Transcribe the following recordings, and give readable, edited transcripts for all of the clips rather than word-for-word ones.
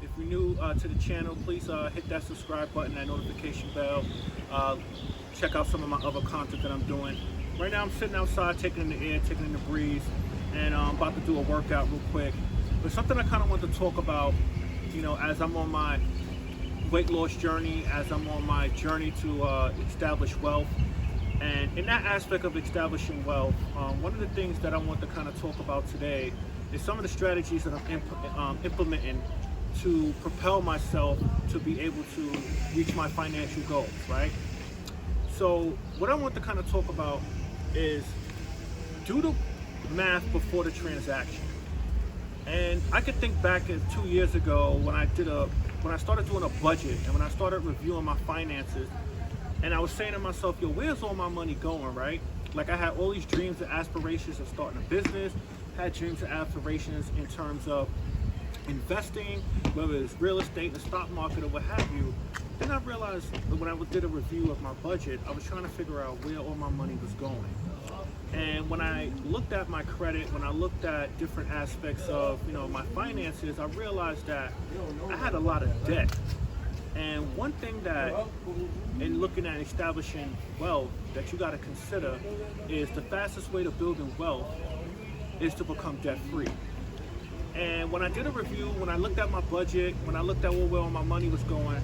If you're new to the channel, please hit that subscribe button, that notification bell. Check out some of my other content that I'm doing. Right now I'm sitting outside taking in the air, taking in the breeze, and I'm about to do a workout real quick. But something I kind of want to talk about, as I'm on my weight loss journey, as I'm on my journey to establish wealth. And in that aspect of establishing wealth, one of the things that I want to kind of talk about today is some of the strategies that I'm implementing to propel myself to be able to reach my financial goals, right? So what I want to kind of talk about is do the math before the transaction. And I could think back at 2 years ago when I started doing a budget and when I started reviewing my finances, and I was saying to myself, yo, where's all my money going, right? Like I had all these dreams and aspirations of starting a business, had dreams and aspirations in terms of investing, whether it's real estate, the stock market, or what have you. Then I realized that when I did a review of my budget, I was trying to figure out where all my money was going. And when I looked at my credit, when I looked at different aspects of my finances, I realized that I had a lot of debt. And one thing that, in looking at establishing wealth, that you got to consider is the fastest way to building wealth is to become debt free. And when I did a review, when I looked at my budget, when I looked at where all my money was going,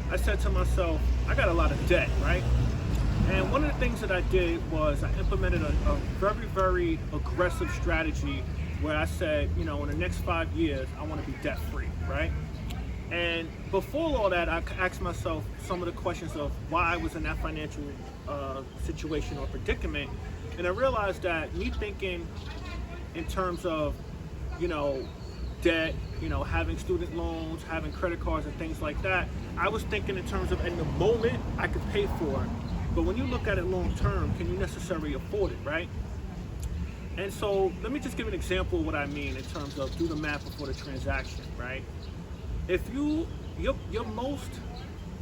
I said to myself, I got a lot of debt, right? And one of the things that I did was I implemented a very, very aggressive strategy where I said, in the next 5 years, I want to be debt free, right? And before all that, I asked myself some of the questions of why I was in that financial situation or predicament. And I realized that me thinking in terms of, debt, having student loans, having credit cards and things like that, I was thinking in terms of in the moment I could pay for it. But when you look at it long term, can you necessarily afford it, right? And so let me just give an example of what I mean in terms of do the math before the transaction, right? If your most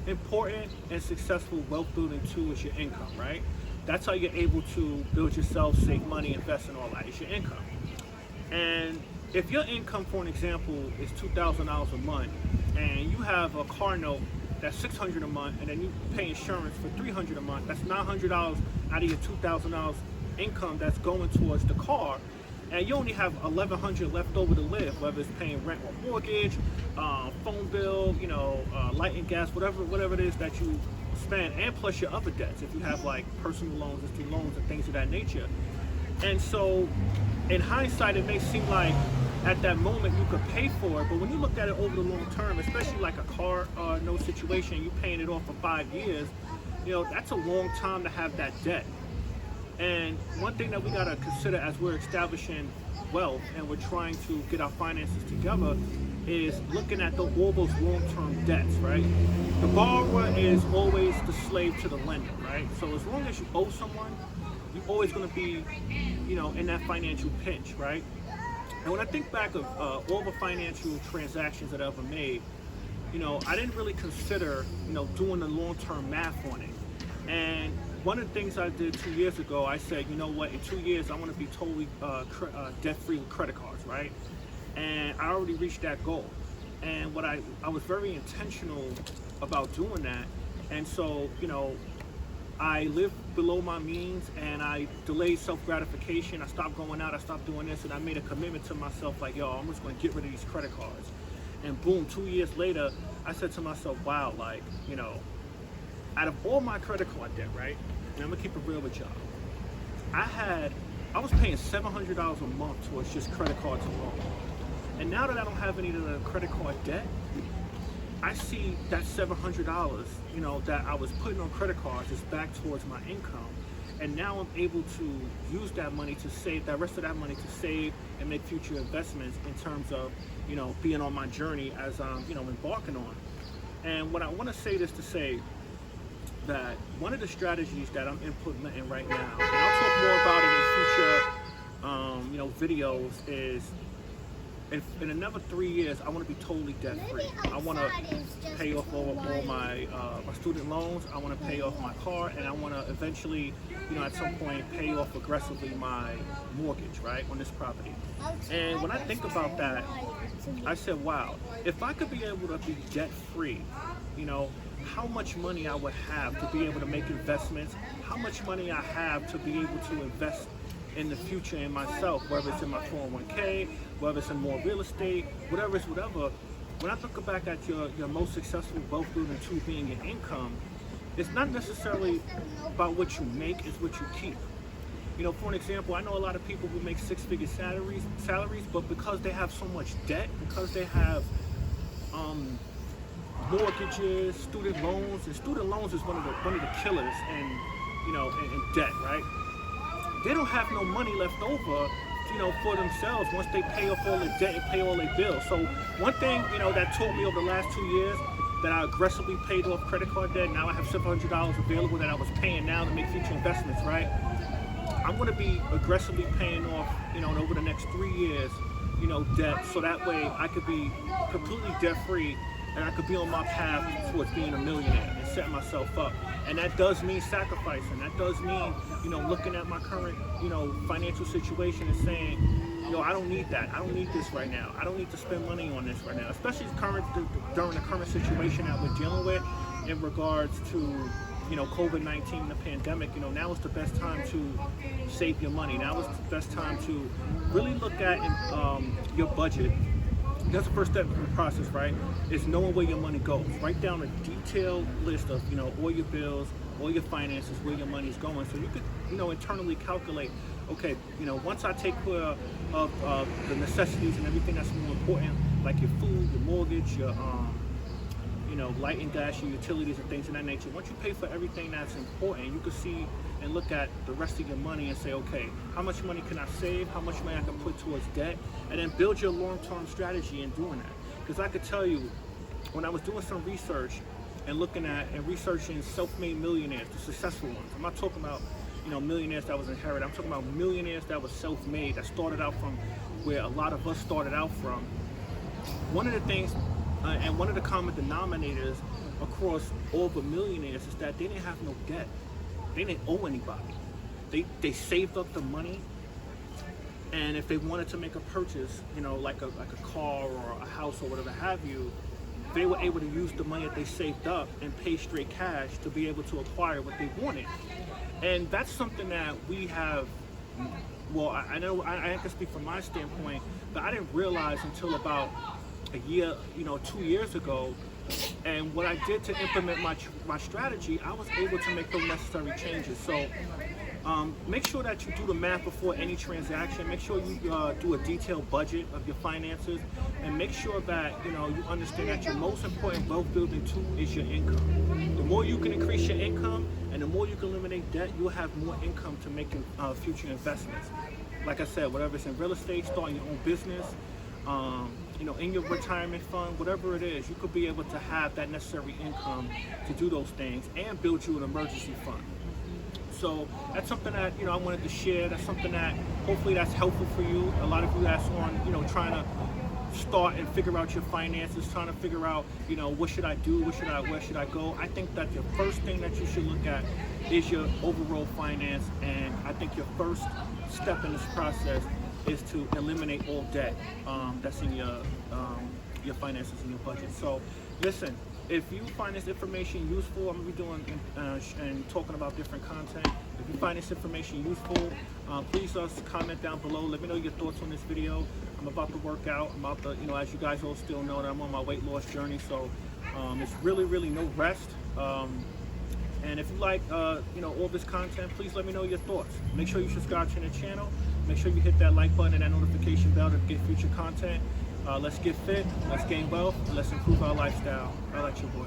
important and successful wealth building tool is your income, right? That's how you're able to build yourself, save money, invest in all that. It's your income. And if your income, for an example, is $2,000 a month, and you have a car note that's $600 a month, and then you pay insurance for $300 a month, that's $900 out of your $2,000 income that's going towards the car, and you only have $1,100 left over to live, whether it's paying rent or mortgage, phone bill, light and gas, whatever it is that you spend, and plus your other debts, if you have like personal loans and student loans and things of that nature. And so, in hindsight, it may seem like at that moment you could pay for it, but when you look at it over the long term, especially like a car note situation, you paying it off for 5 years, that's a long time to have that debt. And one thing that we got to consider as we're establishing wealth and we're trying to get our finances together is looking at all those long-term debts, right? The borrower is always the slave to the lender, right? So as long as you owe someone, you're always going to be, in that financial pinch, right? And when I think back of all the financial transactions that I ever made, I didn't really consider, doing the long-term math on it. And one of the things I did 2 years ago, I said, you know what, in 2 years, I want to be totally debt-free with credit cards, right? And I already reached that goal. And I was very intentional about doing that. And so, I lived below my means and I delayed self-gratification. I stopped going out, I stopped doing this, and I made a commitment to myself like, yo, I'm just going to get rid of these credit cards. And boom, 2 years later, I said to myself, wow, like, out of all my credit card debt, right? And I'm gonna keep it real with y'all. I was paying $700 a month towards just credit cards alone. And now that I don't have any of the credit card debt, I see that $700, that I was putting on credit cards is back towards my income. And now I'm able to use that money to save, that rest of that money to save and make future investments in terms of, being on my journey as I'm, embarking on. And what I want to say this to say that one of the strategies that I'm implementing right now, and I'll talk more about it in future, videos, is in another 3 years, I want to be totally debt free. I want to pay off all my my student loans. I want to pay off my car, and I want to eventually, at some point, pay off aggressively my mortgage, right, on this property. And when I think about that, I said, wow, if I could be able to be debt free, how much money I would have to be able to make investments, how much money I have to be able to invest in the future in myself, whether it's in my 401k, whether it's in more real estate, whatever. When I look back at your most successful wealth building tool being your income, it's not necessarily about what you make, it's what you keep. For an example, I know a lot of people who make six-figure salaries, but because they have so much debt, because they have mortgages, student loans, and student loans is one of the killers in debt, right? They don't have no money left over, for themselves once they pay off all their debt and pay all their bills. So one thing, that taught me over the last 2 years, that I aggressively paid off credit card debt. Now I have $700 available that I was paying now to make future investments, right? I'm going to be aggressively paying off, over the next 3 years, debt, so that way I could be completely debt free and I could be on my path towards being a millionaire and setting myself up. And that does mean sacrificing. That does mean, looking at my current, financial situation and saying, I don't need that. I don't need this right now. I don't need to spend money on this right now, especially during the current situation that we're dealing with in regards to, COVID-19 and the pandemic. Now is the best time to save your money. Now is the best time to really look at your budget. That's the first step in the process, right? Is knowing where your money goes. Write down a detailed list of, all your bills, all your finances, where your money is going. So you could, internally calculate, okay, once I take care of the necessities and everything that's more important, like your food, your mortgage, your, light and gas, your utilities and things of that nature. Once you pay for everything that's important, you can see and look at the rest of your money and say, okay, how much money can I save? How much money I can put towards debt? And then build your long-term strategy in doing that. Because I could tell you, when I was doing some research and looking at and researching self-made millionaires, the successful ones, I'm not talking about, millionaires that was inherited. I'm talking about millionaires that was self-made, that started out from where a lot of us started out from. One of the things, and one of the common denominators across all the millionaires is that they didn't have no debt. They didn't owe anybody. They saved up the money, and if they wanted to make a purchase, like a car or a house or whatever have you, they were able to use the money that they saved up and pay straight cash to be able to acquire what they wanted. And that's something that we have. Well, I know I can speak from my standpoint, but I didn't realize until about a year, 2 years ago. And what I did to implement my strategy, I was able to make those necessary changes. So make sure that you do the math before any transaction. Make sure you do a detailed budget of your finances, and make sure that you understand that your most important wealth building tool is your income. The more you can increase your income and the more you can eliminate debt, you'll have more income to make future investments. Like I said, whatever it's in real estate, starting your own business, in your retirement fund, whatever it is, you could be able to have that necessary income to do those things and build you an emergency fund. So that's something that, I wanted to share. That's something that hopefully that's helpful for you. A lot of you that's on, trying to start and figure out your finances, trying to figure out, what should I do? Where should I go? I think that the first thing that you should look at is your overall finance. And I think your first step in this process is to eliminate all debt that's in your finances and your budget. So listen, if you find this information useful, I'm going to be doing and talking about different content. If you find this information useful, please comment down below. Let me know your thoughts on this video. I'm about to work out. I'm about to, as you guys all still know, that I'm on my weight loss journey. So it's really no rest. And if you like, all this content, please let me know your thoughts. Make sure you subscribe to the channel. Make sure you hit that like button and that notification bell to get future content. Let's get fit, let's gain wealth, and let's improve our lifestyle. I like your boy.